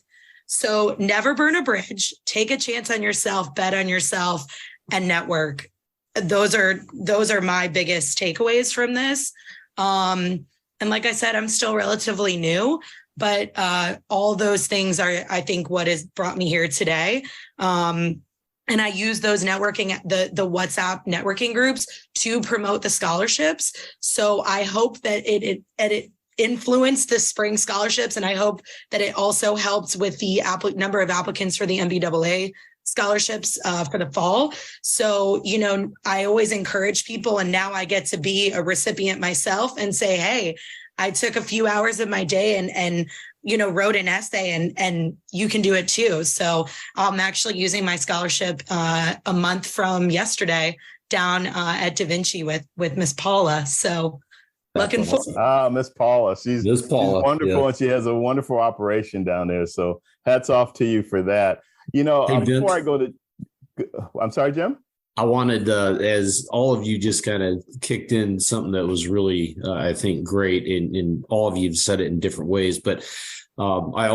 So never burn a bridge, take a chance on yourself, bet on yourself, and network. Those are my biggest takeaways from this. And like I said, I'm still relatively new, but all those things are, I think, what has brought me here today. And I use those networking, the WhatsApp networking groups to promote the scholarships. So I hope that it influenced the spring scholarships. And I hope that it also helped with the number of applicants for the MBAA scholarships for the fall. So, I always encourage people, and now I get to be a recipient myself and say, hey, I took a few hours of my day and wrote an essay, and you can do it too. So I'm actually using my scholarship a month from yesterday down at Da Vinci with Miss Paula. So looking forward. Miss Paula. She's wonderful, yeah. And she has a wonderful operation down there. So hats off to you for that. Before I go to, I'm sorry, Jim? I wanted, as all of you just kind of kicked in something that was really, I think, great, and all of you have said it in different ways, but I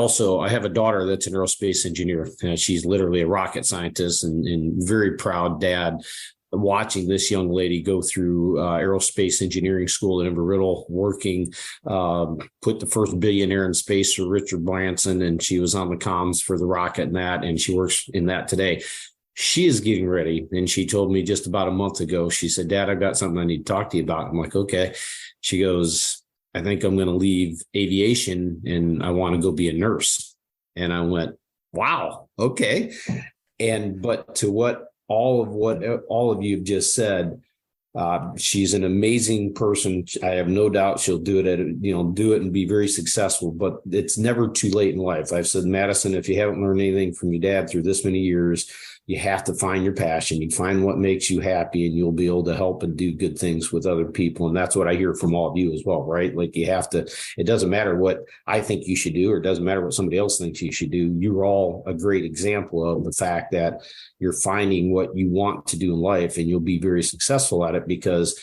have a daughter that's an aerospace engineer. She's literally a rocket scientist and very proud dad. Watching this young lady go through aerospace engineering school at Embry-Riddle, working, put the first billionaire in space for Richard Branson, and she was on the comms for the rocket and she works in that today. She is getting ready. And she told me just about a month ago, she said, Dad, I've got something I need to talk to you about. I'm like, okay. She goes, I think I'm going to leave aviation and I want to go be a nurse. And I went, wow, okay. But to what all of you have just said, she's an amazing person. I have no doubt she'll do it and be very successful, but it's never too late in life. I've said, Madison, if you haven't learned anything from your dad through this many years, you have to find your passion. You find what makes you happy, and you'll be able to help and do good things with other people. And that's what I hear from all of you as well, right? Like, you have to, it doesn't matter what I think you should do, or it doesn't matter what somebody else thinks you should do. You're all a great example of the fact that you're finding what you want to do in life, and you'll be very successful at it because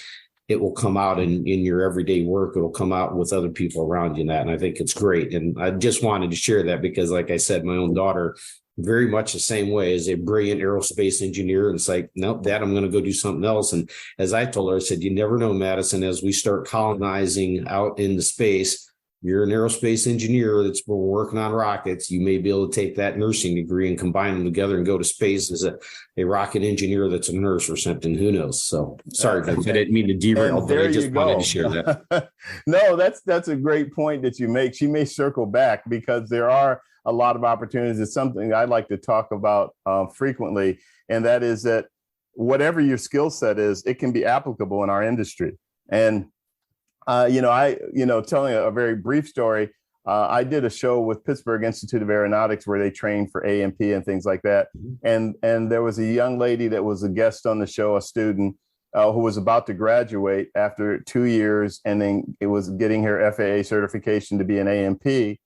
it will come out in your everyday work. It'll come out with other people around you in that. And I think it's great. And I just wanted to share that because, like I said, my own daughter, very much the same way, as a brilliant aerospace engineer. And it's like, nope, Dad, I'm going to go do something else. And as I told her, I said, you never know, Madison, as we start colonizing out into space, you're an aerospace engineer that's been working on rockets, you may be able to take that nursing degree and combine them together and go to space as a rocket engineer that's a nurse or something. Who knows? So sorry, Vince, I didn't mean to derail, but I just wanted to share that. No, that's a great point that you make. She may circle back because there are a lot of opportunities. It's something I like to talk about frequently, and that is that whatever your skill set is, it can be applicable in our industry. And telling a very brief story, I did a show with Pittsburgh Institute of Aeronautics where they train for A&P and things like that. And there was a young lady that was a guest on the show, a student who was about to graduate after 2 years, and then it was getting her FAA certification to be an A&P.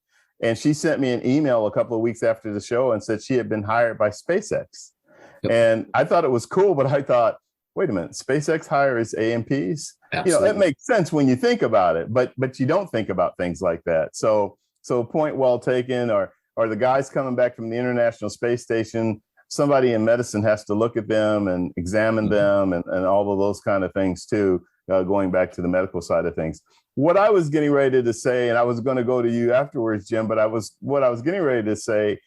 And she sent me an email a couple of weeks after the show and said she had been hired by SpaceX. Yep. And I thought it was cool, but I thought, wait a minute, SpaceX hires A&Ps? Absolutely. It makes sense when you think about it, but you don't think about things like that. So point well taken. Or the guys coming back from the International Space Station, somebody in medicine has to look at them and examine them and all of those kind of things too, going back to the medical side of things. What I was getting ready to say, and I was going to go to you afterwards, Jim, but what I was getting ready to say,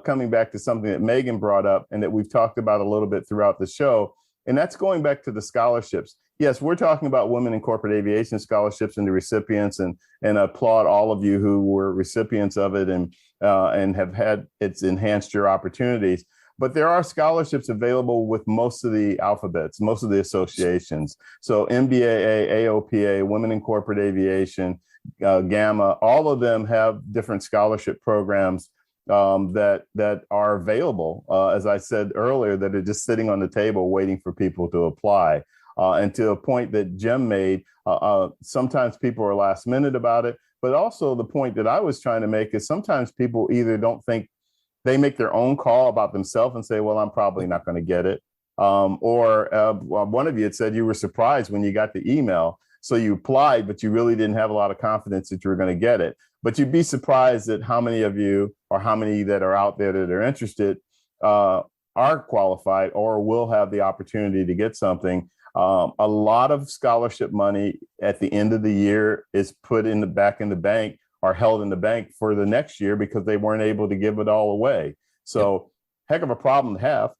coming back to something that Meagan brought up and that we've talked about a little bit throughout the show, and that's going back to the scholarships. Yes, we're talking about women in corporate aviation scholarships and the recipients, and applaud all of you who were recipients of it and have had it's enhanced your opportunities. But there are scholarships available with most of the alphabets, most of the associations. So MBAA, AOPA, Women in Corporate Aviation, GAMA, all of them have different scholarship programs that are available, as I said earlier, that are just sitting on the table waiting for people to apply. And to a point that Jim made, sometimes people are last minute about it, but also the point that I was trying to make is sometimes people either don't think, they make their own call about themselves and say, well, I'm probably not going to get it. Or one of you had said you were surprised when you got the email. So you applied, but you really didn't have a lot of confidence that you were going to get it. But you'd be surprised at how many of you or how many that are out there that are interested are qualified or will have the opportunity to get something. A lot of scholarship money at the end of the year is put back in the bank or held in the bank for the next year because they weren't able to give it all away. So heck of a problem to have,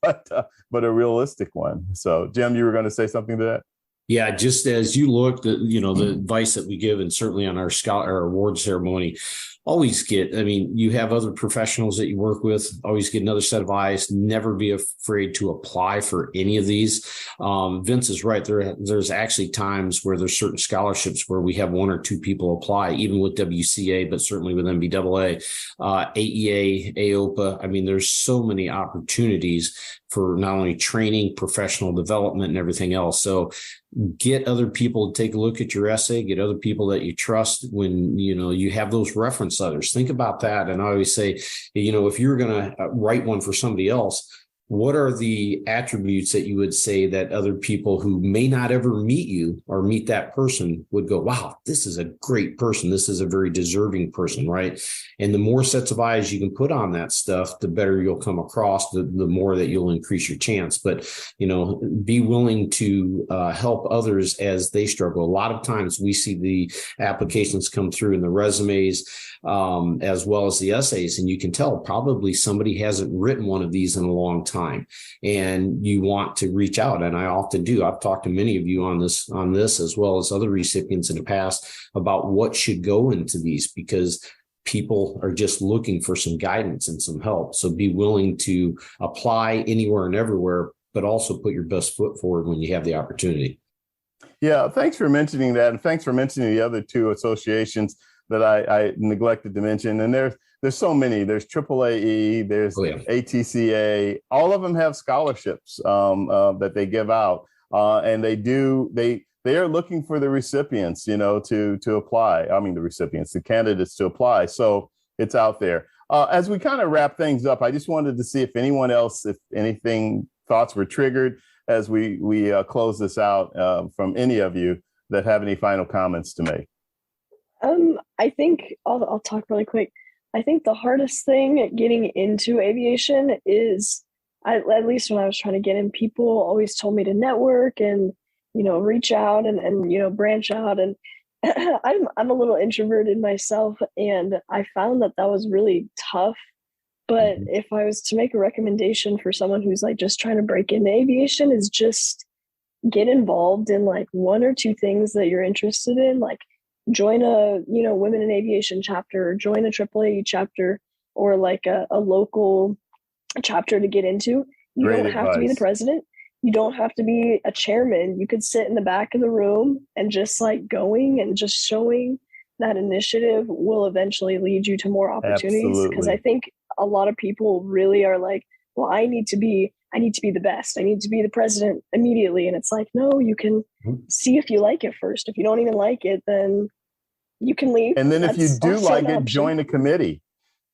but a realistic one. So Jim, you were going to say something to that? Yeah, just as you look, the advice that we give, and certainly on our award ceremony, always you have other professionals that you work with, always get another set of eyes, never be afraid to apply for any of these. Vince is right. There's actually times where there's certain scholarships where we have one or two people apply, even with WCA, but certainly with MBAA, AEA, AOPA. There's so many opportunities for not only training, professional development, and everything else. So get other people to take a look at your essay, get other people that you trust when, you have those reference letters. Think about that. And I always say, if you're going to write one for somebody else, what are the attributes that you would say that other people who may not ever meet you or meet that person would go, wow, this is a great person. This is a very deserving person, right? And the more sets of eyes you can put on that stuff, the better you'll come across, the more that you'll increase your chance. But, be willing to help others as they struggle. A lot of times we see the applications come through in the resumes, as well as the essays, and you can tell probably somebody hasn't written one of these in a long time, and you want to reach out. And I often do. I've talked to many of you on this, as well as other recipients in the past, about what should go into these, because people are just looking for some guidance and some help. So be willing to apply anywhere and everywhere, but also put your best foot forward when you have the opportunity. Yeah, thanks for mentioning that. And thanks for mentioning the other two associations that I neglected to mention. And there's so many. There's AAAE, there's ATCA. All of them have scholarships that they give out, and they are looking for the recipients, to apply. The candidates to apply. So it's out there. As we kind of wrap things up, I just wanted to see if anyone else, if anything, thoughts were triggered as we close this out from any of you that have any final comments to make. I think I'll talk really quick. I think the hardest thing getting into aviation is, at least when I was trying to get in, people always told me to network and, reach out and branch out. And I'm a little introverted myself, and I found that was really tough. But if I was to make a recommendation for someone who's like just trying to break into aviation, is just get involved in like one or two things that you're interested in, like join a, women in aviation chapter, or join a AAA chapter, or like a local chapter to get into. You don't have to be the president. You don't have to be a chairman. You could sit in the back of the room and just like going and just showing that initiative will eventually lead you to more opportunities. Because I think a lot of people really are like, well, I need to be the best. I need to be the president immediately. And it's like, no, you can see if you like it first. If you don't even like it, then you can leave. And then if you do like it, join a committee.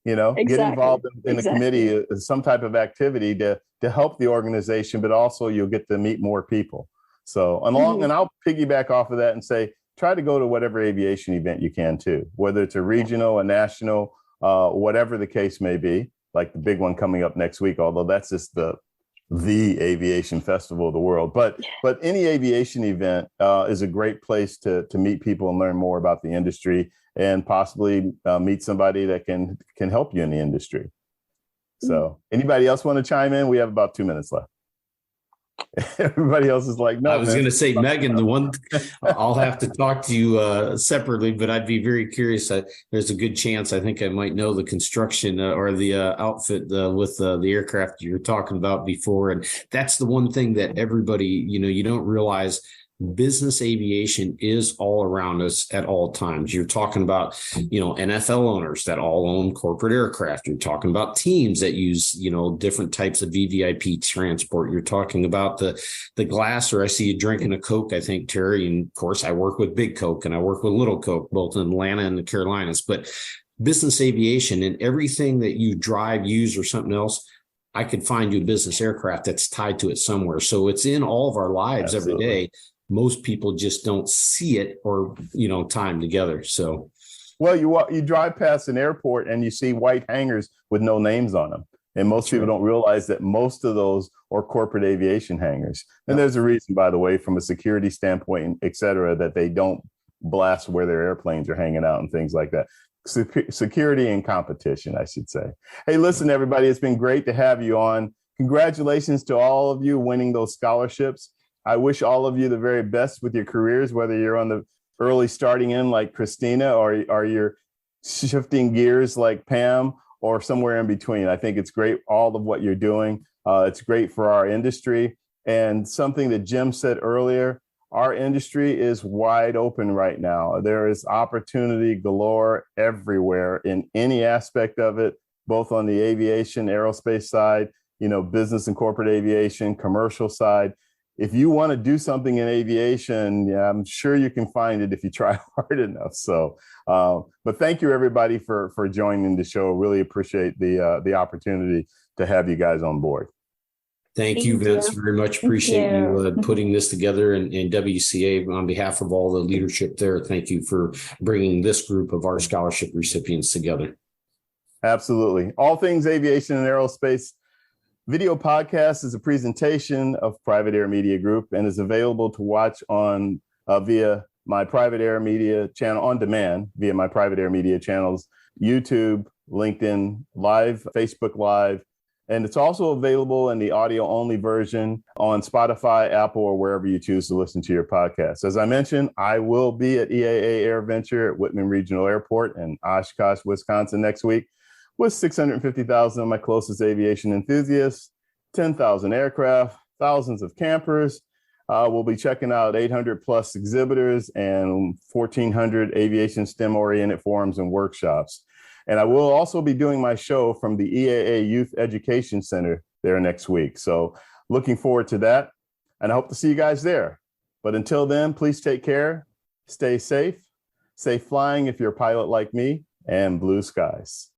Get involved in a committee, some type of activity to help the organization, but also you'll get to meet more people. So, and I'll piggyback off of that and say, try to go to whatever aviation event you can too, whether it's a regional, a national, whatever the case may be, like the big one coming up next week, although that's just the aviation festival of the world. But any aviation event is a great place to meet people and learn more about the industry, and possibly meet somebody that can help you in the industry. So anybody else want to chime in? We have about 2 minutes left. Everybody else is like, no. I was going to say, Meagan, the one I'll have to talk to you separately, but I'd be very curious. There's a good chance I think I might know the construction or the outfit with the aircraft you were talking about before. And that's the one thing that everybody, you don't realize. Business aviation is all around us at all times. You're talking about, NFL owners that all own corporate aircraft. You're talking about teams that use, different types of VVIP transport. You're talking about the glass, or I see you drinking a Coke, I think, Terry. And of course, I work with Big Coke and I work with Little Coke, both in Atlanta and the Carolinas. But business aviation and everything that you drive, use, or something else, I could find you a business aircraft that's tied to it somewhere. So it's in all of our lives every day. Most people just don't see it or, time together. So, well, you drive past an airport and you see white hangars with no names on them. And most people don't realize that most of those are corporate aviation hangars. And there's a reason, by the way, from a security standpoint, et cetera, that they don't blast where their airplanes are hanging out and things like that. Security and competition, I should say. Hey, listen, everybody, it's been great to have you on. Congratulations to all of you winning those scholarships. I wish all of you the very best with your careers, whether you're on the early starting in like Christina, or you're shifting gears like Pam, or somewhere in between. I think it's great, all of what you're doing. It's great for our industry. And something that Jim said earlier, our industry is wide open right now. There is opportunity galore everywhere in any aspect of it, both on the aviation, aerospace side, business and corporate aviation, commercial side. If you want to do something in aviation, I'm sure you can find it if you try hard enough. So, but thank you, everybody, for joining the show. Really appreciate the opportunity to have you guys on board. Thank you, Vince. Very much appreciate you putting this together, and WCA on behalf of all the leadership there. Thank you for bringing this group of our scholarship recipients together. Absolutely. All Things Aviation and Aerospace video podcast is a presentation of Private Air Media Group and is available to watch on via my Private Air Media channel on demand via my Private Air Media channels, YouTube, LinkedIn Live, Facebook Live, and it's also available in the audio only version on Spotify, Apple, or wherever you choose to listen to your podcast. As I mentioned, I will be at EAA AirVenture at Whitman Regional Airport in Oshkosh, Wisconsin next week, with 650,000 of my closest aviation enthusiasts, 10,000 aircraft, thousands of campers. We'll be checking out 800 plus exhibitors and 1,400 aviation STEM-oriented forums and workshops. And I will also be doing my show from the EAA Youth Education Center there next week. So looking forward to that. And I hope to see you guys there. But until then, please take care, stay safe flying if you're a pilot like me, and blue skies.